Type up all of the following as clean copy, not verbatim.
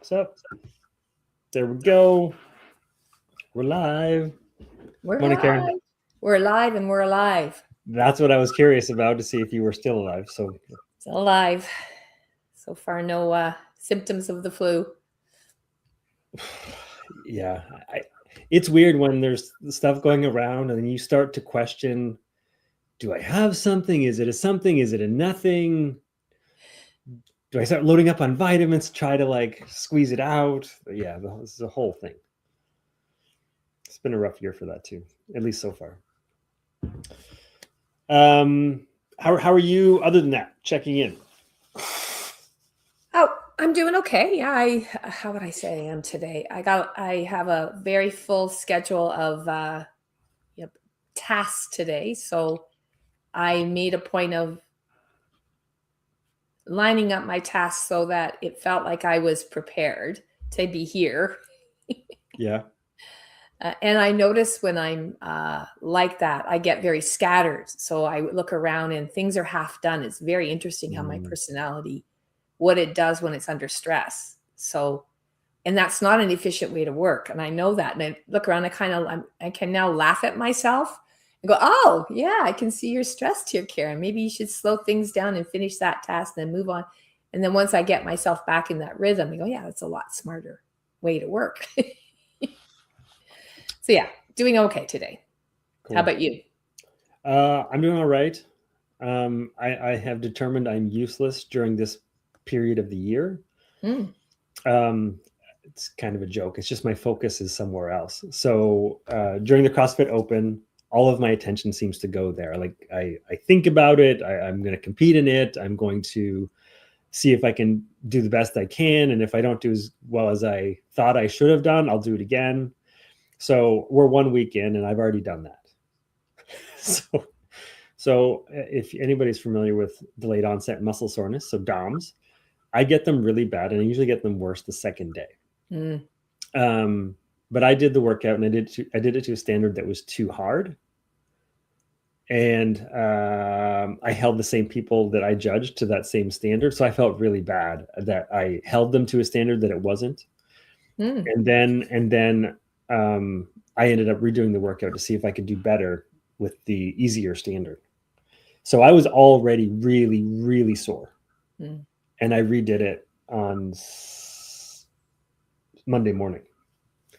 What's up? There we go. We're live. We're Morning, Karen. live. We're alive and we're alive. That's what I was curious about, to see if you were still alive. So, Still alive. So far, no symptoms of the flu. yeah, it's weird when there's stuff going around and then you start to question, do I have something? Is it a something? Is it a nothing? Do I start loading up on vitamins to try to like squeeze it out? Yeah, this is a whole thing. It's been a rough year for that too, at least so far. How are you other than that? Checking in. Oh, I'm doing okay. Yeah, how would I say I am today? I have a very full schedule of tasks today. So I made a point of lining up my tasks so that it felt like I was prepared to be here. Yeah. And I notice when I'm like that, I get very scattered. So I look around and things are half done. It's very interesting how my personality, what it does when it's under stress. So, and that's not an efficient way to work. And I know that. And I look around, I can now laugh at myself and go, oh, yeah, I can see you're stressed here, Karen. Maybe you should slow things down and finish that task, then move on. And then once I get myself back in that rhythm, I go, yeah, that's a lot smarter way to work. So yeah, doing okay today. Cool. How about you? I'm doing all right. I have determined I'm useless during this period of the year. It's kind of a joke. It's just my focus is somewhere else. So during the CrossFit Open, all of my attention seems to go there. Like I think about it. I'm going to compete in it. I'm going to see if I can do the best I can. And if I don't do as well as I thought I should have done, I'll do it again. So we're 1 week in and I've already done that. So if anybody's familiar with delayed onset muscle soreness, so DOMS, I get them really bad and I usually get them worse the second day. But I did the workout and I did it to a standard that was too hard. And I held the same people that I judged to that same standard. So I felt really bad that I held them to a standard that it wasn't. And then I ended up redoing the workout to see if I could do better with the easier standard. So I was already really, really sore. And I redid it on Monday morning.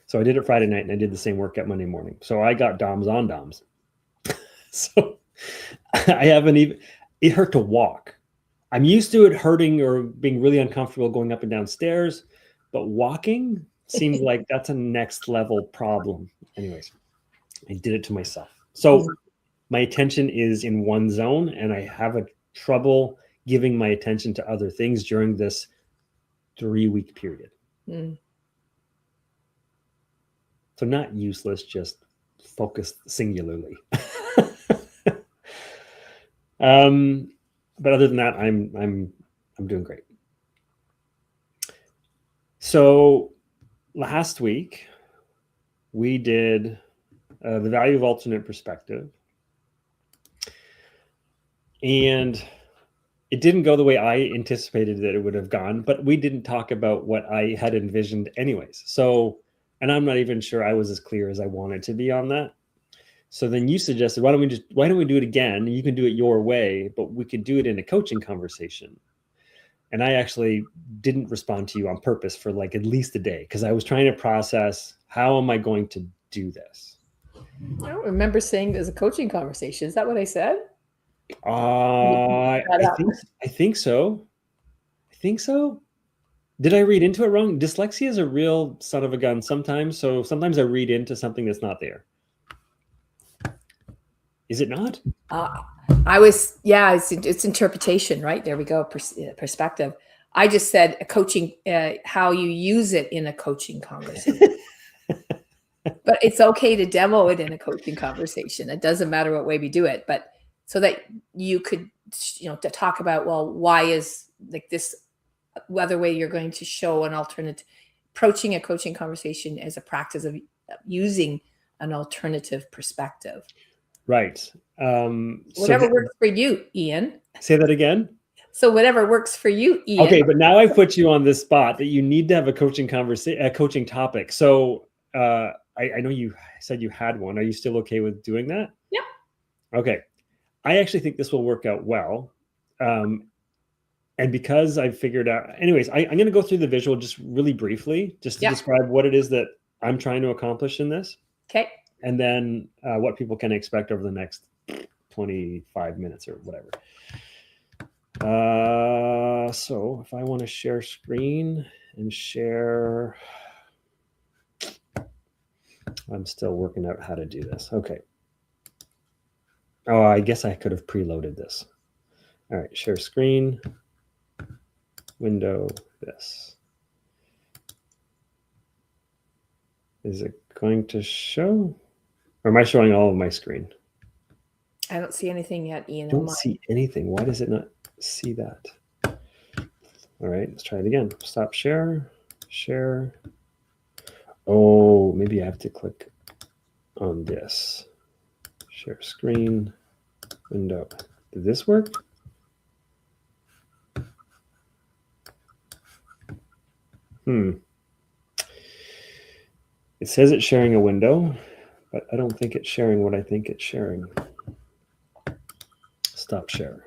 So I did it Friday night and I did the same workout Monday morning. So I got DOMS on DOMS. So I haven't even, it hurt to walk. I'm used to it hurting or being really uncomfortable going up and down stairs, but walking seems like that's a next level problem. Anyways, I did it to myself. So my attention is in one zone and I have a trouble giving my attention to other things during this 3-week period. So not useless, just focused singularly. But other than that, I'm doing great. So last week we did the value of alternate perspective, and it didn't go the way I anticipated that it would have gone, but we didn't talk about what I had envisioned anyways. So, and I'm not even sure I was as clear as I wanted to be on that. So then you suggested, why don't we do it again? You can do it your way, but we could do it in a coaching conversation. And I actually didn't respond to you on purpose for like at least a day because I was trying to process, how am I going to do this? I don't remember saying there's a coaching conversation. Is that what I said? I think so. I think so. Did I read into it wrong? Dyslexia is a real son of a gun sometimes. So sometimes I read into something that's not there. Is it not? It's interpretation, right? There we go. Perspective. I just said a coaching, how you use it in a coaching conversation. But it's okay to demo it in a coaching conversation. It doesn't matter what way we do it, but so that you could, to talk about, well, why is like this other way you're going to show an alternate, approaching a coaching conversation as a practice of using an alternative perspective. Right. Whatever works for you, Ian. Say that again. So whatever works for you, Ian. Okay, but now I've put you on this spot that you need to have a coaching topic. So I know you said you had one. Are you still okay with doing that? Yep. Okay. I actually think this will work out well. And because I've figured out, anyways, I'm going to go through the visual just really briefly, just to describe what it is that I'm trying to accomplish in this. Okay. And then what people can expect over the next 25 minutes or whatever. So if I want to share screen and share, I'm still working out how to do this. Okay. Oh, I guess I could have preloaded this. All right, share screen, window, this. Is it going to show? Or am I showing all of my screen? I don't see anything yet, Ian. I don't see anything. Why does it not see that? All right, let's try it again. Stop share, share. Oh, maybe I have to click on this. Share screen, window. Did this work? It says it's sharing a window, but I don't think it's sharing what I think it's sharing. Stop share.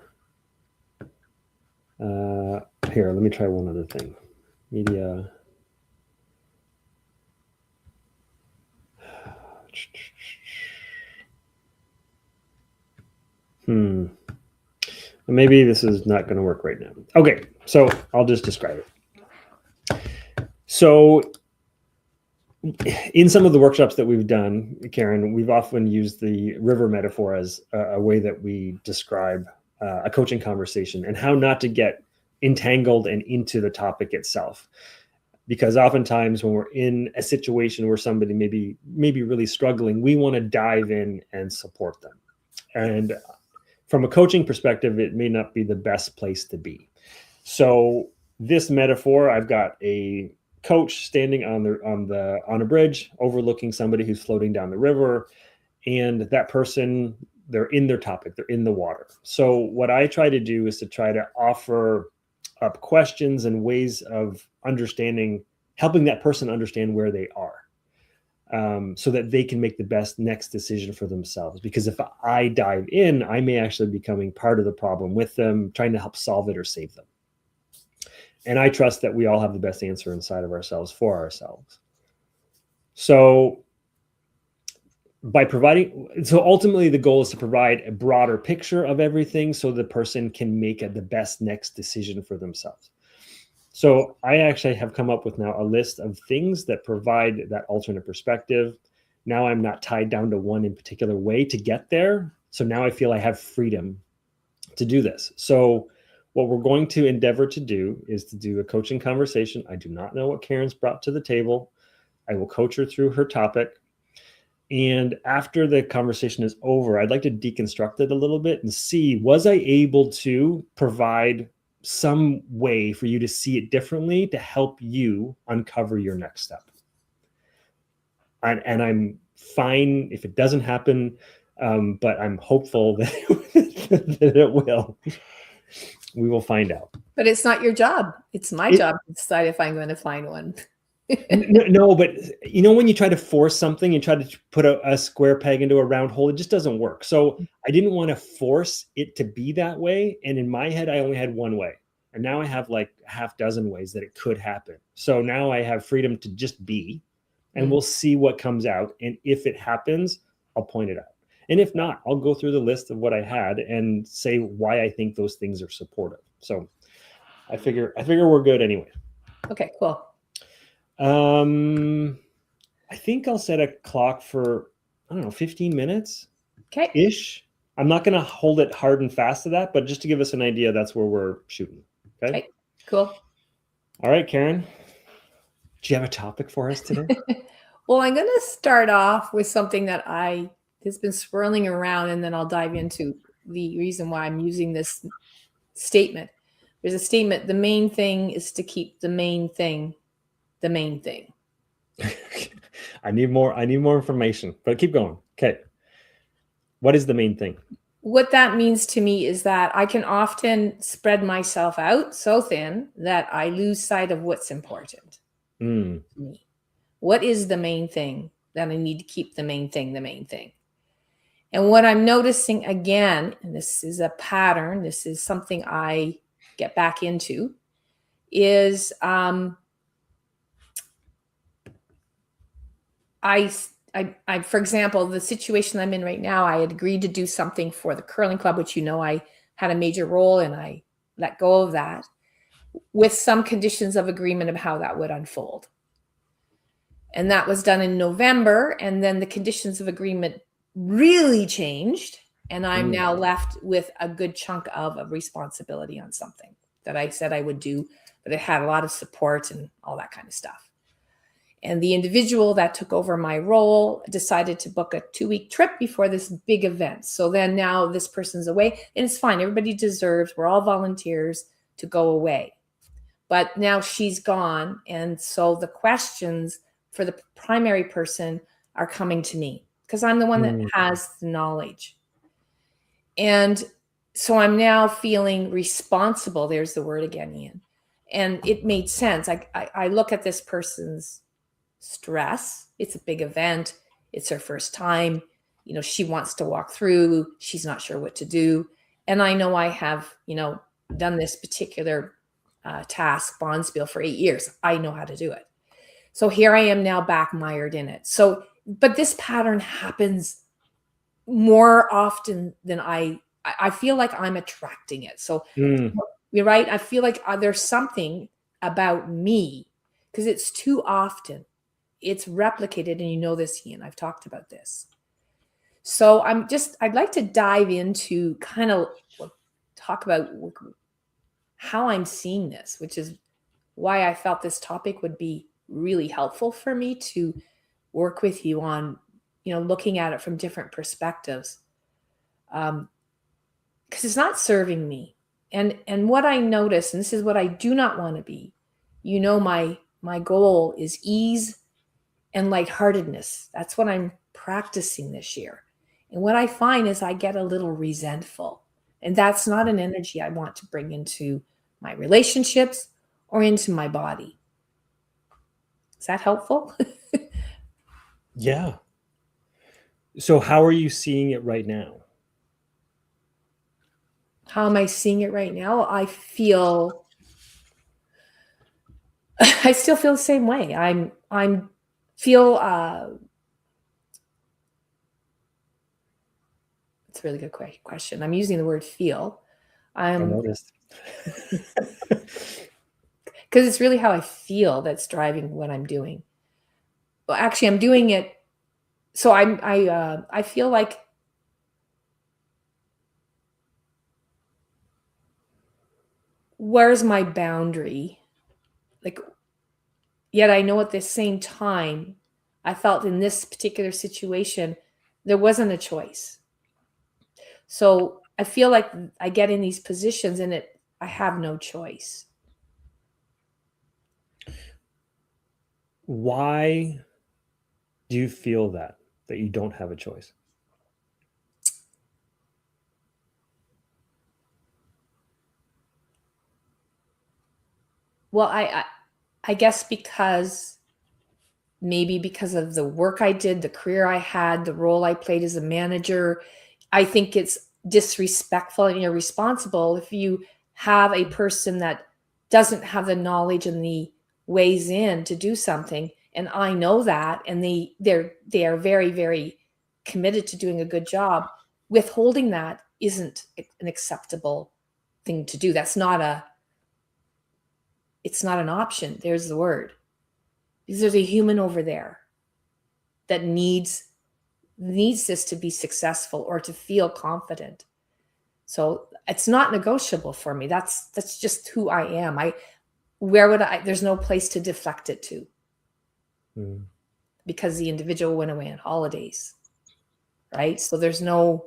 Here, let me try one other thing. Media. Maybe this is not going to work right now. Okay, so I'll just describe it. So in some of the workshops that we've done, Karen, we've often used the river metaphor as a way that we describe a coaching conversation and how not to get entangled and into the topic itself. Because oftentimes when we're in a situation where somebody maybe really struggling, we want to dive in and support them. And from a coaching perspective, it may not be the best place to be. So this metaphor, I've got a coach standing on a bridge overlooking somebody who's floating down the river, and that person, they're in their topic, they're in the water. So what I try to do is to try to offer up questions and ways of understanding, helping that person understand where they are, so that they can make the best next decision for themselves. Because if I dive in, I may actually be becoming part of the problem with them, trying to help solve it or save them. And I trust that we all have the best answer inside of ourselves for ourselves. So ultimately the goal is to provide a broader picture of everything so the person can make the best next decision for themselves. So I actually have come up with now a list of things that provide that alternate perspective. Now I'm not tied down to one in particular way to get there. So now I feel I have freedom to do this. So what we're going to endeavor to do is to do a coaching conversation. I do not know what Karen's brought to the table. I will coach her through her topic. And after the conversation is over, I'd like to deconstruct it a little bit and see, was I able to provide some way for you to see it differently to help you uncover your next step? And I'm fine if it doesn't happen, but I'm hopeful that it will. We will find out. But it's not your job. It's my job to decide if I'm going to find one. No, but when you try to force something, you try to put a square peg into a round hole, it just doesn't work. So I didn't want to force it to be that way. And in my head, I only had one way. And now I have like a half dozen ways that it could happen. So now I have freedom to just be, and we'll see what comes out. And if it happens, I'll point it out. And if not, I'll go through the list of what I had and say why I think those things are supportive. So I figure we're good anyway. Okay, cool. I think I'll set a clock for, 15 minutes. Okay. Ish. I'm not going to hold it hard and fast to that, but just to give us an idea, that's where we're shooting. Okay. Cool. All right, Karen. Do you have a topic for us today? Well, I'm going to start off with something that has been swirling around, and then I'll dive into the reason why I'm using this statement. There's a statement: the main thing is to keep the main thing the main thing. I need more information, but keep going. Okay. What is the main thing? what that means to me is that I can often spread myself out so thin that I lose sight of what's important Mm. to me. What is the main thing that I need to keep the main thing, the main thing? And what I'm noticing again, and this is a pattern, this is something I get back into, is for example, the situation I'm in right now, I had agreed to do something for the curling club, which I had a major role and I let go of that with some conditions of agreement of how that would unfold. And that was done in November. And then the conditions of agreement really changed. And I'm now left with a good chunk of a responsibility on something that I said I would do, but it had a lot of support and all that kind of stuff. And the individual that took over my role decided to book a 2-week trip before this big event. So then now this person's away, and it's fine. Everybody deserves, we're all volunteers to go away. But now she's gone. And so the questions for the primary person are coming to me because I'm the one that has the knowledge. And so I'm now feeling responsible. There's the word again, Ian. And it made sense. I look at this person's stress. It's a big event. It's her first time. She wants to walk through. She's not sure what to do. And I know I have, done this particular task, Bonspiel, for 8 years. I know how to do it. So here I am now back mired in it. So, but this pattern happens more often than I feel like I'm attracting it. So you're right. I feel like there's something about me because it's too often. It's replicated, and this, Ian. I've talked about this. So I'd like to dive into kind of talk about how I'm seeing this, which is why I felt this topic would be really helpful for me to work with you on, looking at it from different perspectives. Because it's not serving me. And what I notice, and this is what I do not want to be, my goal is ease and lightheartedness. That's what I'm practicing this year. And what I find is I get a little resentful. And that's not an energy I want to bring into my relationships or into my body. Is that helpful? Yeah. So how are you seeing it right now? How am I seeing it right now? I still feel the same way. It's a really good question. I'm using the word feel. I noticed. Because it's really how I feel that's driving what I'm doing. Well, actually, I'm doing it. So I feel like where's my boundary? Yet I know at the same time, I felt in this particular situation, there wasn't a choice. So I feel like I get in these positions and I have no choice. Why do you feel that you don't have a choice? Well, I guess maybe because of the work I did, the career I had, the role I played as a manager, I think it's disrespectful and irresponsible if you have a person that doesn't have the knowledge and the ways in to do something. And I know that, and they are very, very committed to doing a good job. Withholding that isn't an acceptable thing to do. It's not an option. There's the word. Because there's a human over there that needs this to be successful or to feel confident. So it's not negotiable for me. That's just who I am. There's no place to deflect it to. Because the individual went away on holidays. Right? So there's no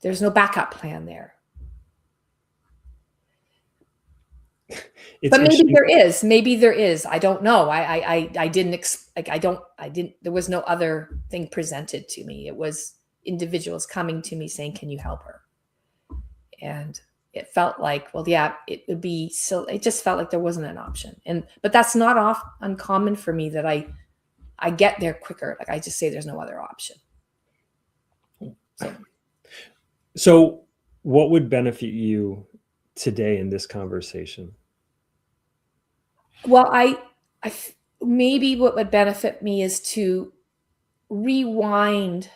backup plan there. But maybe there is. I don't know. There was no other thing presented to me. It individuals coming to me saying, can you help her? And it felt like, well, yeah, it would be so, it just felt like there wasn't an option. But that's not uncommon for me, that I get there quicker. Like I just say there's no other option. So what would benefit you today in this conversation? Well, maybe what would benefit me is to rewind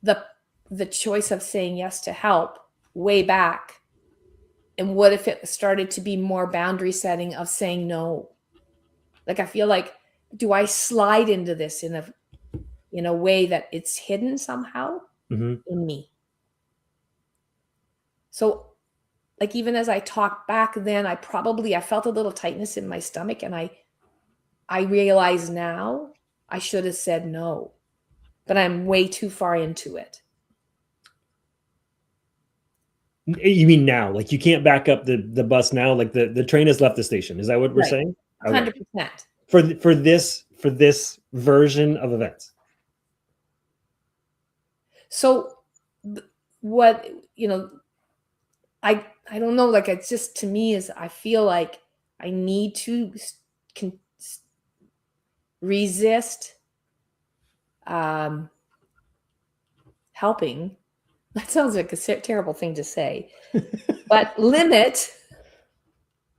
the choice of saying yes to help way back. And what if it started to be more boundary setting of saying no? Like, I feel like, do I slide into this in a way that it's hidden somehow in me? So, like, even as I talked back then, I felt a little tightness in my stomach, and I realize now I should have said no, but I'm way too far into it. You mean now? Like you can't back up the bus now? Like the train has left the station? Is that what we're saying? 100%. For this version of events. So what, I don't know, like, it's just, to me, is I feel like I need to resist helping. That sounds like a terrible thing to say, but limit.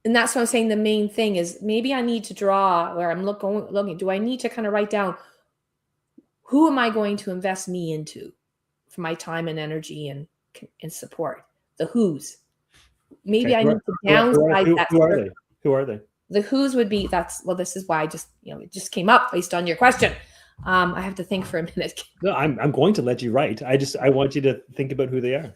And that's what I'm saying. The main thing is, maybe I need to draw where I'm looking. Do I need to kind of write down, who am I going to invest me into for my time and energy and support? The who's. Maybe I need to downsize that. Who are they? The who's would be, this is why it just came up based on your question. I have to think for a minute. No, I'm going to let you write. I want you to think about who they are.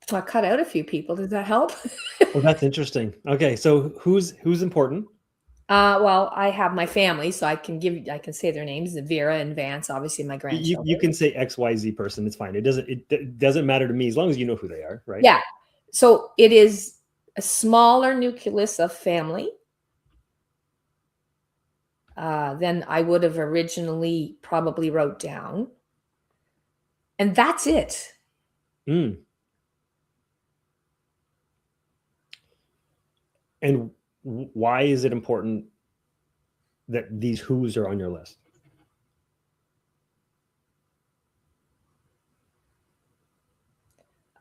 I cut out a few people. Does that help? Well, that's interesting. Okay, so who's important? Well, I have my family, so I can say their names: Vera and Vance, obviously my grandchildren. You can say XYZ person. It's fine. It doesn't matter to me as long as you know who they are, right? Yeah. So it is a smaller nucleus of family than I would have originally probably wrote down, and that's it. And why is it important that these who's are on your list?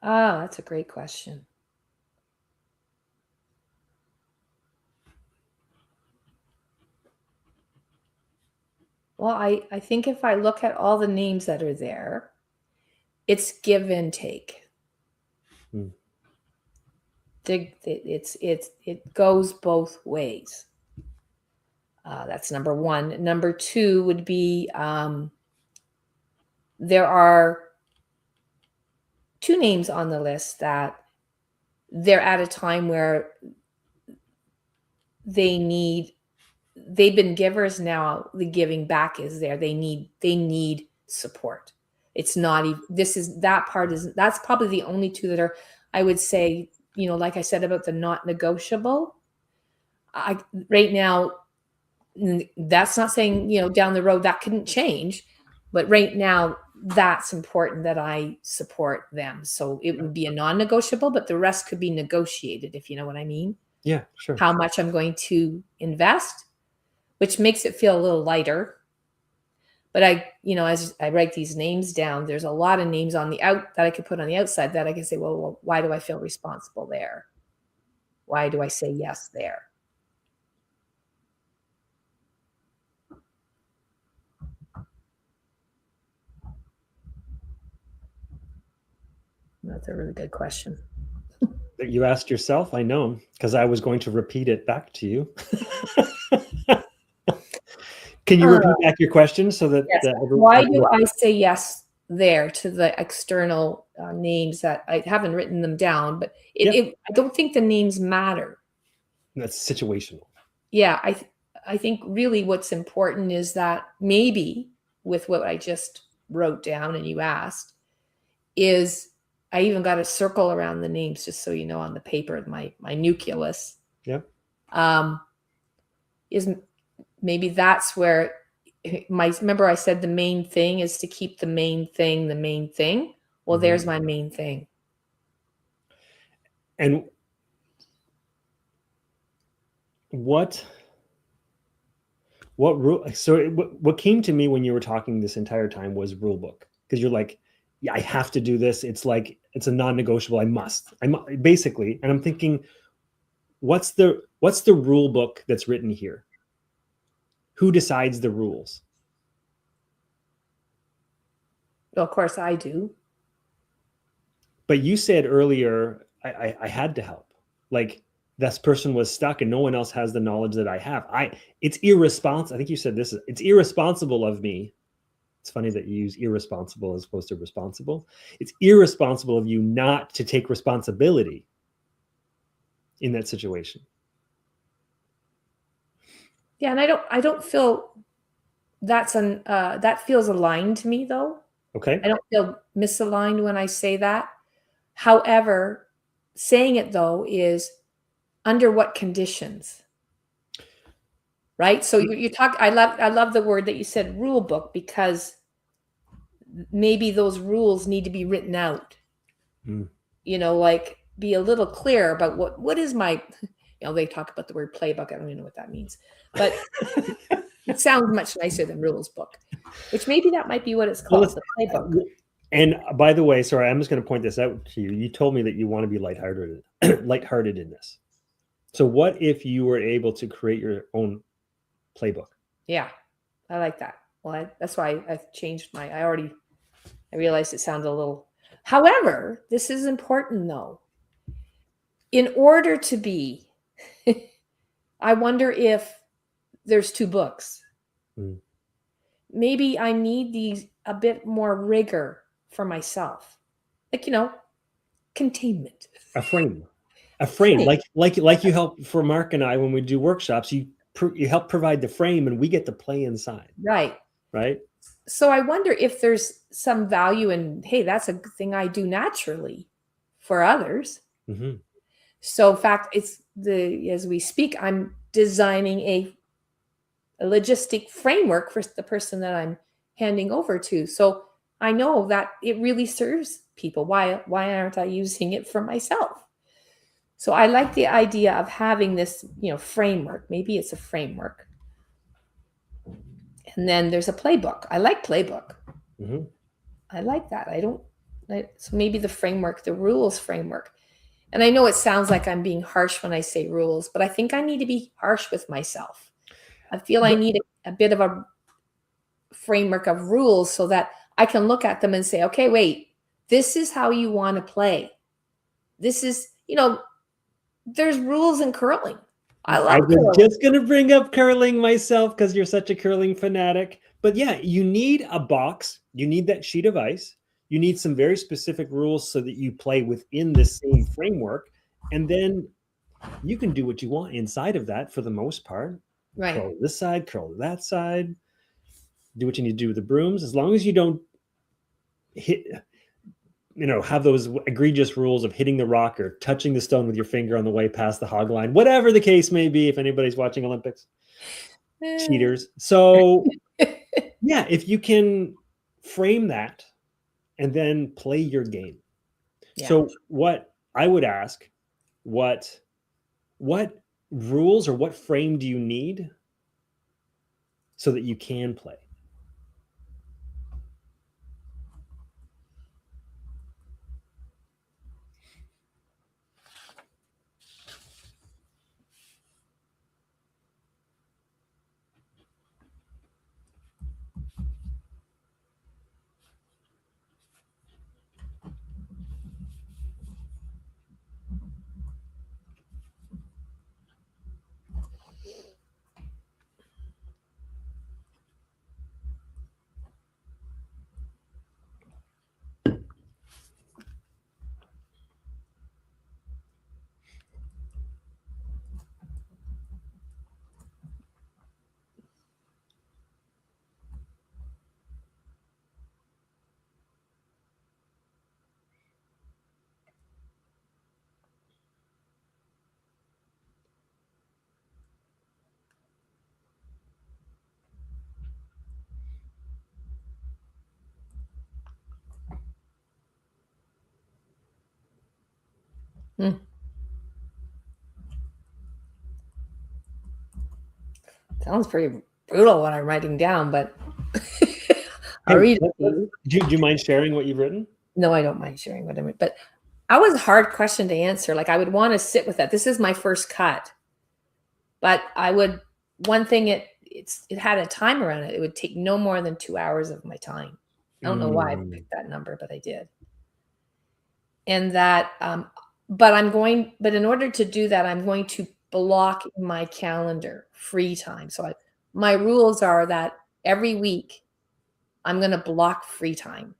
Oh, that's a great question. Well, I think if I look at all the names that are there, it's give and take. It goes both ways. That's number one. Number two would be, there are two names on the list that they're at a time where they've been givers. Now the giving back is there. They need support. It's not even, that's probably the only two that are, I would say, like I said about the not negotiable. Right now, that's not saying, down the road that couldn't change, but right now that's important that I support them. So it would be a non-negotiable, but the rest could be negotiated, if you know what I mean. Yeah, sure. How much I'm going to invest, which makes it feel a little lighter. But as I write these names down, there's a lot of names that I could put on the outside that I can say, well, why do I feel responsible there? Why do I say yes there? That's a really good question. that you asked yourself? I know, because I was going to repeat it back to you. Can you repeat back your question so that Yes. everyone? Why do I say yes there to the external names that I haven't written them down, but I don't think the names matter. That's situational. Yeah, I think really what's important is that maybe with what I just wrote down and you asked is I even got a circle around the names just so you know on the paper, my nucleus. Yeah. Is maybe that's where remember I said the main thing is to keep the main thing the main thing. Well, there's my main thing. And what rule? So what came to me when you were talking this entire time was rule book, because you're like, yeah, I have to do this. It's like it's a non-negotiable. I'm basically, and I'm thinking, what's the rule book that's written here? Who decides the rules? Well, of course I do. But you said earlier, I had to help. Like this person was stuck and no one else has the knowledge that I have. It's irresponsible. I think you said it's irresponsible of me. It's funny that you use irresponsible as opposed to responsible. It's irresponsible of you not to take responsibility in that situation. Yeah, and I don't feel that feels aligned to me though. Okay. I don't feel misaligned when I say that. However, saying it though is under what conditions? Right? So you talk I love the word that you said rule book, because maybe those rules need to be written out. You know, like be a little clear about what is my, they talk about the word playbook. I don't even know what that means, but it sounds much nicer than rules book, which maybe that might be what it's called, the playbook. And by the way, sorry, I'm just going to point this out to you. You told me that you want to be lighthearted in this. So what if you were able to create your own playbook? Yeah, I like that. Well, that's why I changed I realized it sounded a little. However, this is important though. In order to be, I wonder if there's two books. Maybe I need a bit more rigor for myself. Like, containment. A frame. Like you help for Mark and I when we do workshops, you help provide the frame and we get to play inside. Right. So I wonder if there's some value in, hey, that's a thing I do naturally for others. So in fact, as we speak, I'm designing a logistic framework for the person that I'm handing over to. So I know that it really serves people. Why aren't I using it for myself? So I like the idea of having this, framework. Maybe it's a framework. And then there's a playbook. I like playbook. I like that. So maybe the framework, the rules framework. And I know it sounds like I'm being harsh when I say rules, but I think I need to be harsh with myself. I feel I need a bit of a framework of rules so that I can look at them and say, okay, wait, this is how you want to play. This is, there's rules in curling. I was just going to bring up curling myself because you're such a curling fanatic. But yeah, you need a box. You need that sheet of ice. You need some very specific rules so that you play within the same framework. And then you can do what you want inside of that for the most part. Right. Curl this side, curl that side. Do what you need to do with the brooms. As long as you don't have those egregious rules of hitting the rock or touching the stone with your finger on the way past the hog line, whatever the case may be, if anybody's watching Olympics. Cheaters. So yeah, if you can frame that and then play your game. Yeah. So what I would ask, what rules or what frame do you need so that you can play? Hmm. Sounds pretty brutal what I'm writing down, but I'll Hey, read it to you. do you mind sharing what you've written? No, I don't mind sharing what I'm. But that was a hard question to answer. Like I would want to sit with that. This is my first cut, but I would. One thing it had a time around it. It would take no more than 2 hours of my time. I don't know why I picked that number, but I did. And that, but in order to do that, I'm going to block in my calendar free time. So my rules are that every week I'm going to block free time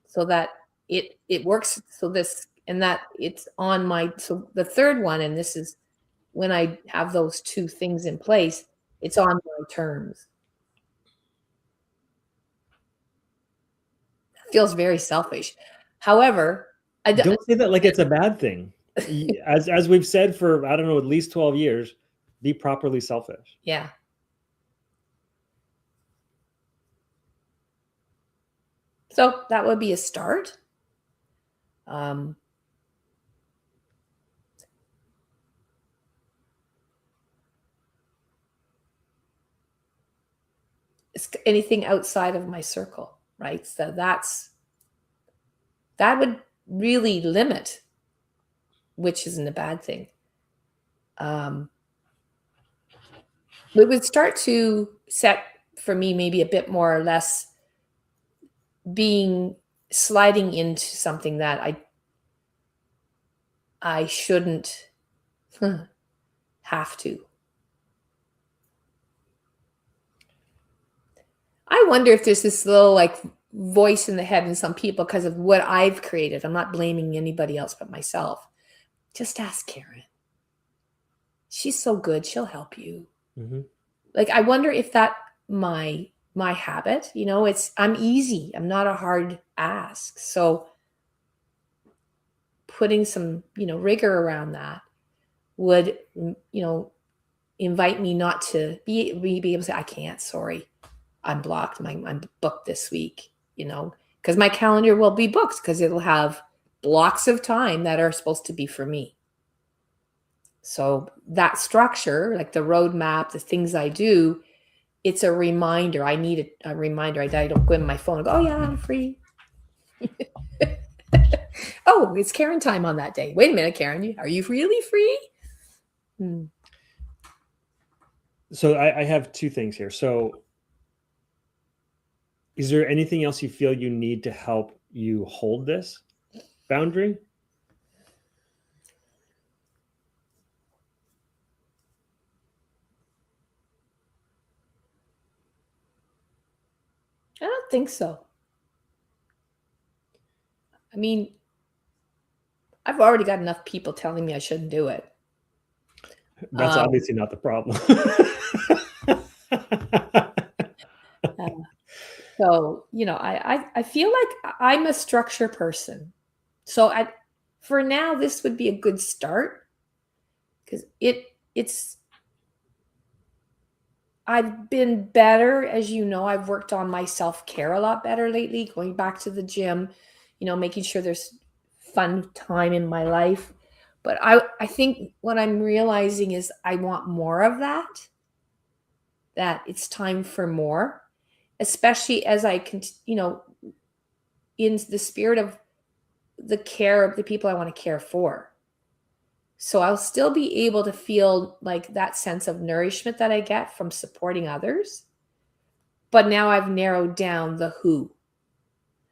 so that it works. So this and that it's on my. So the third one, and this is when I have those two things in place, it's on my terms. It feels very selfish. However, Don't say that like it's a bad thing. As we've said for, I don't know, at least 12 years, be properly selfish. Yeah. So that would be a start. Anything outside of my circle, right? So that would really limit, which isn't a bad thing. We would start to set for me maybe a bit more or less being sliding into something that I shouldn't have to. I wonder if there's this little like voice in the head in some people because of what I've created. I'm not blaming anybody else but myself. Just ask Karen. She's so good. She'll help you. Mm-hmm. Like, I wonder if that my habit, I'm easy. I'm not a hard ask. So putting some, rigor around that would, invite me not to be able to say, I can't, sorry. I'm blocked. I'm booked this week, because my calendar will be booked because it'll have blocks of time that are supposed to be for me. So that structure, like the roadmap, the things I do, it's a reminder. I need a reminder. I don't go in my phone and go, oh yeah, I'm free. Oh, it's Karen time on that day. Wait a minute, Karen, are you really free? So I have two things here. So is there anything else you feel you need to help you hold this boundary? I don't think so. I mean, I've already got enough people telling me I shouldn't do it. That's obviously not the problem. So, I feel like I'm a structure person. So for now, this would be a good start because I've been better. As you know, I've worked on my self-care a lot better lately, going back to the gym, making sure there's fun time in my life. But I think what I'm realizing is I want more of that it's time for more, especially as I can, in the spirit of the care of the people I want to care for. So I'll still be able to feel like that sense of nourishment that I get from supporting others. But now I've narrowed down the who.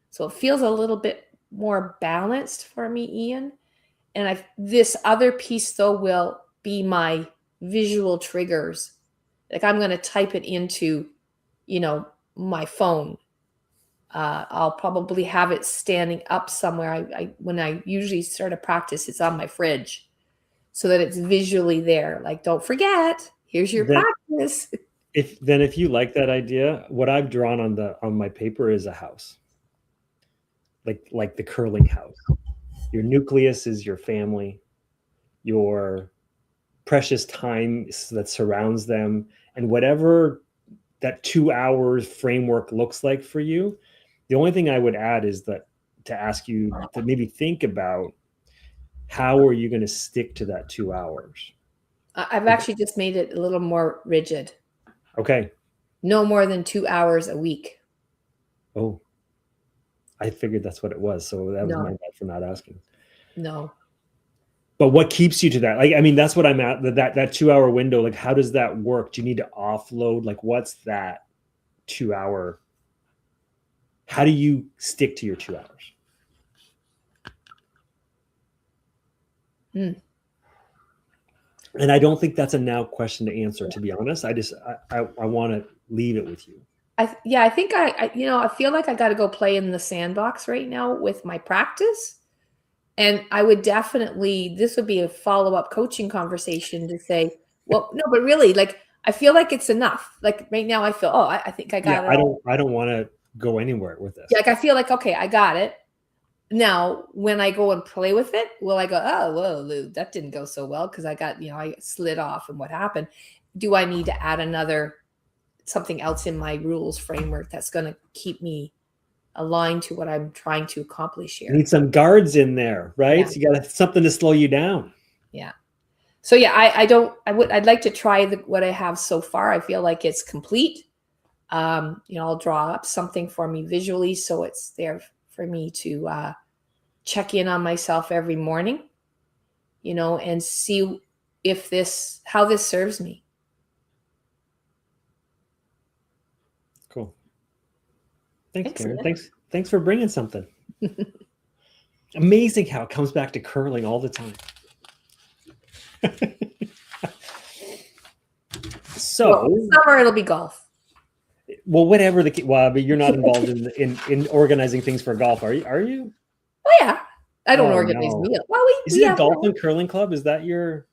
So it feels a little bit more balanced for me, Ian. And this other piece, though, will be my visual triggers. Like I'm going to type it into, my phone. I'll probably have it standing up somewhere. When I usually start a practice, it's on my fridge so that it's visually there. Like, don't forget, here's your practice. If you like that idea, what I've drawn on my paper is a house. Like the curling house. Your nucleus is your family, your precious time that surrounds them, and whatever that 2 hours framework looks like for you. The only thing I would add is that to ask you to maybe think about how are you going to stick to that 2 hours? I've actually just made it a little more rigid. Okay. No more than 2 hours a week. Oh, I figured that's what it was. So that was my No, bad for not asking. no. But what keeps you to that? Like, I mean, that's what I'm at, that 2 hour window. Like, how does that work? Do you need to offload? Like, what's that 2 hour? How do you stick to your 2 hours? Mm. And I don't think that's a now question to answer, to be honest. I want to leave it with you. I think I feel like I got to go play in the sandbox right now with my practice. And I would definitely, this would be a follow-up coaching conversation to say, well, no, but really, like, I feel like it's enough. Like right now I feel, I think I got it all. I don't want to go anywhere with this. Yeah, like I feel like, okay, I got it. Now, when I go and play with it, will I go, oh, whoa, Lou, that didn't go so well because I got, I slid off and what happened? Do I need to add something else in my rules framework that's going to keep me aligned to what I'm trying to accomplish here? You need some guards in there, right? Yeah. So you got something to slow you down. Yeah. So yeah, I'd like to try what I have so far. I feel like it's complete. I'll draw up something for me visually so it's there for me to check in on myself every morning, and see how this serves me. Cool. Thanks, Karen. Excellent. Thanks for bringing something. Amazing how it comes back to curling all the time. Summer it'll be golf. Well, whatever but you're not involved in organizing things for golf, are you? Oh yeah, I don't organize meals. Well, is it a golf and curling club? Is that your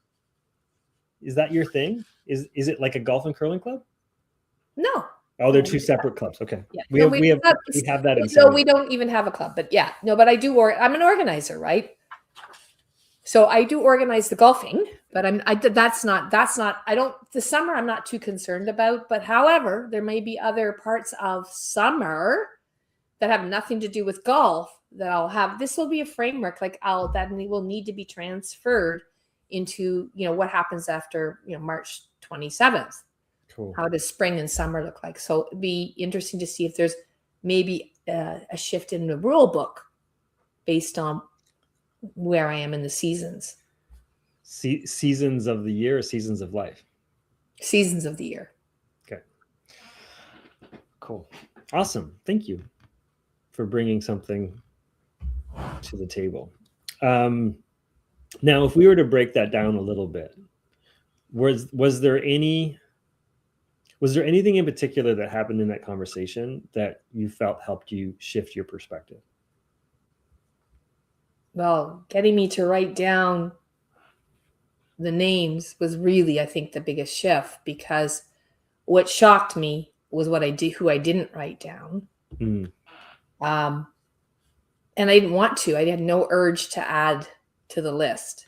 thing? Is it like a golf and curling club? No. Oh, they're two separate clubs. Okay. Yeah. We have that in So we don't even have a club, but yeah. No, but I do I'm an organizer, right? So I do organize the golfing, but the summer I'm not too concerned about, but however, there may be other parts of summer that have nothing to do with golf that I'll have. This will be a framework that will need to be transferred into, what happens after, March 27th. Cool. How does spring and summer look like? So it'd be interesting to see if there's maybe a shift in the rule book based on where I am in the seasons. Seasons of the year or seasons of life? Seasons of the year. Okay. Cool. Awesome. Thank you for bringing something to the table. Now, if we were to break that down a little bit, was there anything in particular that happened in that conversation that you felt helped you shift your perspective? Well, getting me to write down the names was really, I think, the biggest shift, because what shocked me was who I didn't write down. And I didn't want to. I had no urge to add to the list.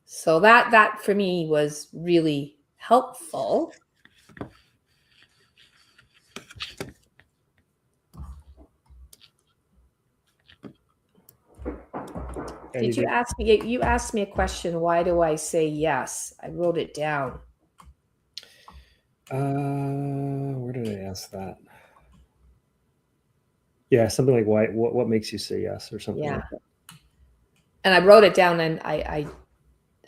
So that for me was really helpful. Did you ask me? You asked me a question. Why do I say yes? I wrote it down. Where did I ask that? Yeah, something like why? What makes you say yes, or something like that. And I wrote it down, and I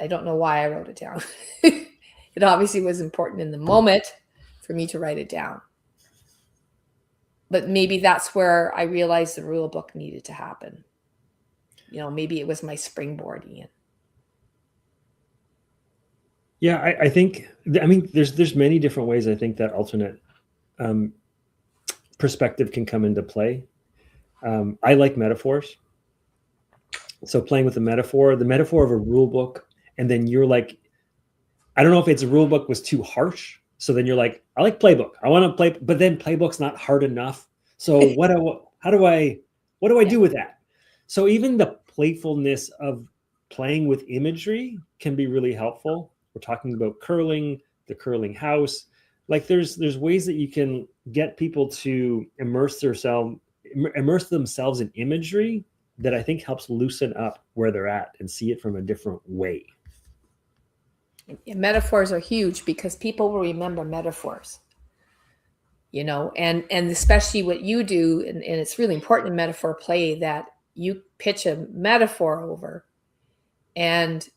don't know why I wrote it down. It obviously was important in the moment for me to write it down. But maybe that's where I realized the rule book needed to happen. Maybe it was my springboard, Ian. Yeah, I think, there's many different ways I think that alternate perspective can come into play. I like metaphors. So playing with the metaphor of a rule book, and then you're like, I don't know if it's a rule book was too harsh. So then you're like, I like playbook. I want to play, but then playbook's not hard enough. So what do I do with that? So even the playfulness of playing with imagery can be really helpful. We're talking about curling, the curling house. Like there's ways that you can get people to immerse themselves in imagery that I think helps loosen up where they're at and see it from a different way. Metaphors are huge because people will remember metaphors, and especially what you do, and it's really important in metaphor play that you pitch a metaphor over and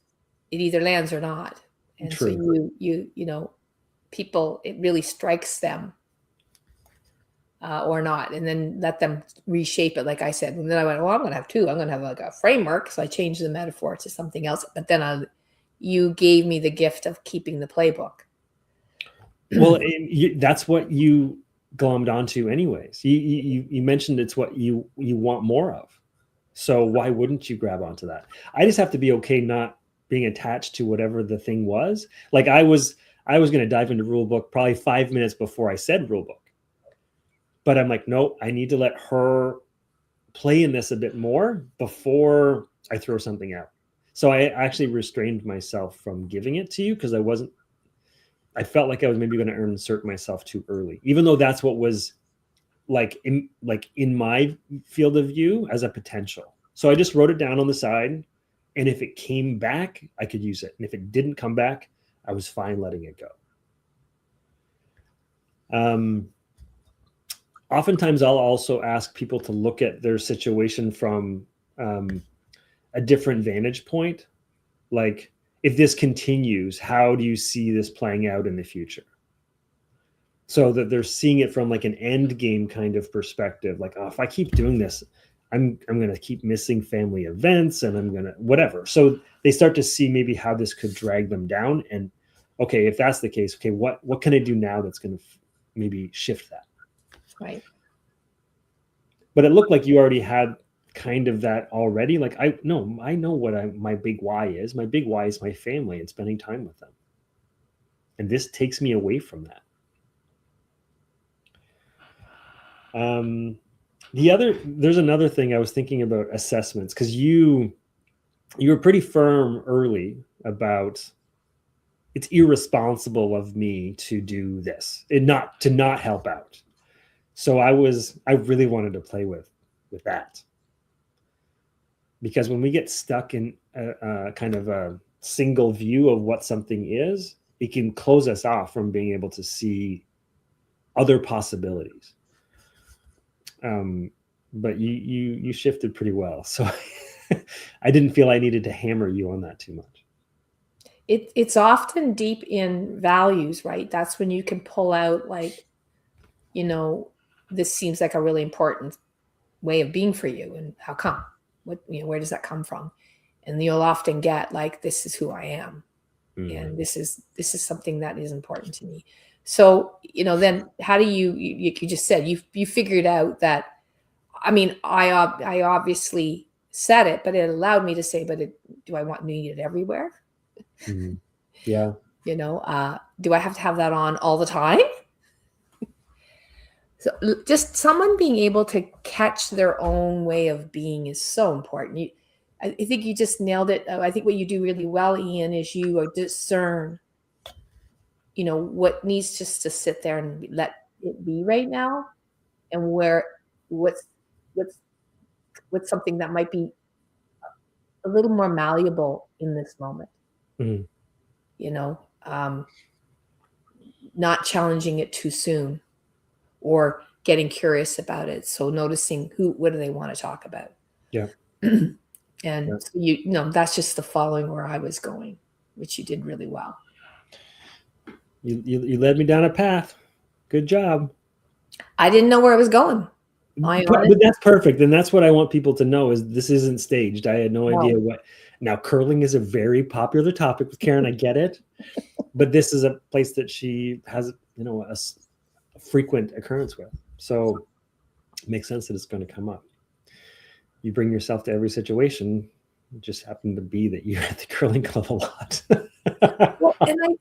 it either lands or not. And True. So people, it really strikes them or not, and then let them reshape it. Like I said, and then I went, well, I'm going to have two. I'm going to have like a framework. So I changed the metaphor to something else. But then you gave me the gift of keeping the playbook. Well, that's what you glommed onto anyways. You mentioned it's what you want more of. So why wouldn't you grab onto that? I just have to be okay not being attached to whatever the thing was. Like I was going to dive into rule book probably 5 minutes before I said rule book. But I'm like, no, I need to let her play in this a bit more before I throw something out. So I actually restrained myself from giving it to you because I felt like I was maybe going to insert myself too early, even though that's what was in my field of view as a potential. So I just wrote it down on the side, and if it came back, I could use it. And if it didn't come back, I was fine letting it go. Oftentimes I'll also ask people to look at their situation from a different vantage point. Like, if this continues, how do you see this playing out in the future? So that they're seeing it from like an end game kind of perspective. Like, oh, if I keep doing this, I'm going to keep missing family events and I'm going to whatever. So they start to see maybe how this could drag them down. And okay, if that's the case, okay, what can I do now that's going to maybe shift that? Right. But it looked like you already had kind of that already. Like, I know what my big why is. My big why is my family and spending time with them. And this takes me away from that. There's another thing I was thinking about assessments, because you were pretty firm early about it's irresponsible of me to do this and not help out. So I really wanted to play with that, because when we get stuck in a kind of a single view of what something is, it can close us off from being able to see other possibilities. But you shifted pretty well. So I didn't feel I needed to hammer you on that too much. It's often deep in values, right? That's when you can pull out like, this seems like a really important way of being for you. And how come? Where does that come from? And you'll often get like, this is who I am. Mm-hmm. And this is something that is important to me. So, then how do you just said, you figured out that, I mean, I obviously said it, but it allowed me to say, but do I need it everywhere? Mm-hmm. Yeah. Do I have to have that on all the time? So just someone being able to catch their own way of being is so important. I think you just nailed it. I think what you do really well, Ian, is you discern, what needs just to sit there and let it be right now, and what's something that might be a little more malleable in this moment. Mm-hmm. Not challenging it too soon, or getting curious about it. So noticing what do they want to talk about? Yeah. And that's just the following where I was going, which you did really well. You led me down a path. Good job. I didn't know where I was going. But that's perfect. And that's what I want people to know, is this isn't staged. I had no idea what. Now, curling is a very popular topic with Karen. I get it. But this is a place that she has, a frequent occurrence with. So it makes sense that it's going to come up. You bring yourself to every situation. It just happened to be that you're at the curling club a lot. Well, and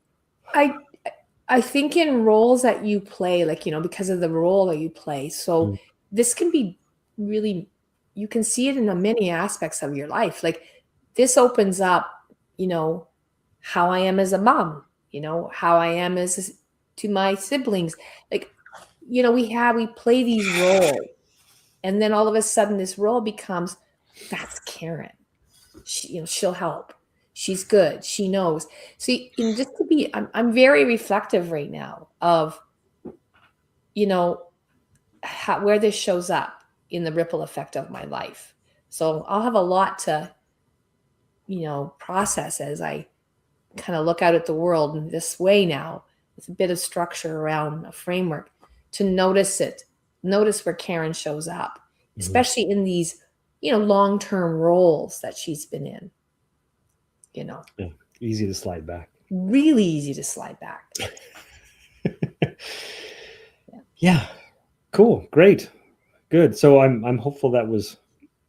I think in roles that you play, like, because of the role that you play. So this can be really, you can see it in many aspects of your life. Like, this opens up, how I am as a mom, how I am to my siblings. Like, we play these roles, and then all of a sudden this role becomes, That's Karen. She'll help. She's good. She knows. See, just to be, I'm very reflective right now of, where this shows up in the ripple effect of my life. So I'll have a lot to, process as I kind of look out at the world in this way now, with a bit of structure around a framework, to notice where Karen shows up, especially in these, long-term roles that she's been in. Yeah, easy to slide back. Really easy to slide back. Yeah. Cool. Great. Good. So I'm hopeful that was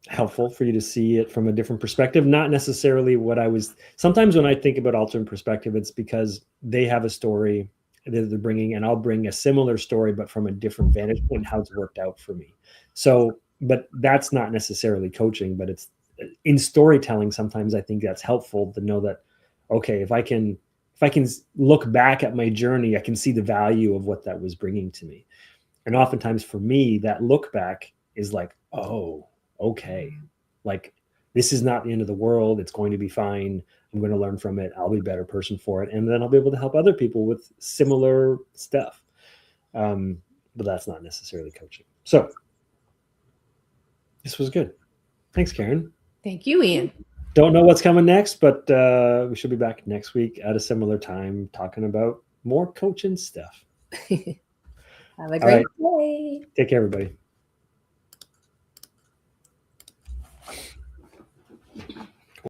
helpful for you to see it from a different perspective. Not necessarily what I was. Sometimes when I think about alternate perspective, it's because they have a story that they're bringing, and I'll bring a similar story, but from a different vantage point, how it's worked out for me. So, but that's not necessarily coaching, but it's in storytelling. Sometimes I think that's helpful to know that, okay, if I can look back at my journey, I can see the value of what that was bringing to me. And oftentimes for me, that look back is like, oh, okay, like this is not the end of the world. It's going to be fine. I'm going to learn from it. I'll be a better person for it. And then I'll be able to help other people with similar stuff. But that's not necessarily coaching. So this was good. Thanks, Karen. Thank you, Ian. Don't know what's coming next, but we should be back next week at a similar time talking about more coaching stuff. Have a great day. Take care, everybody.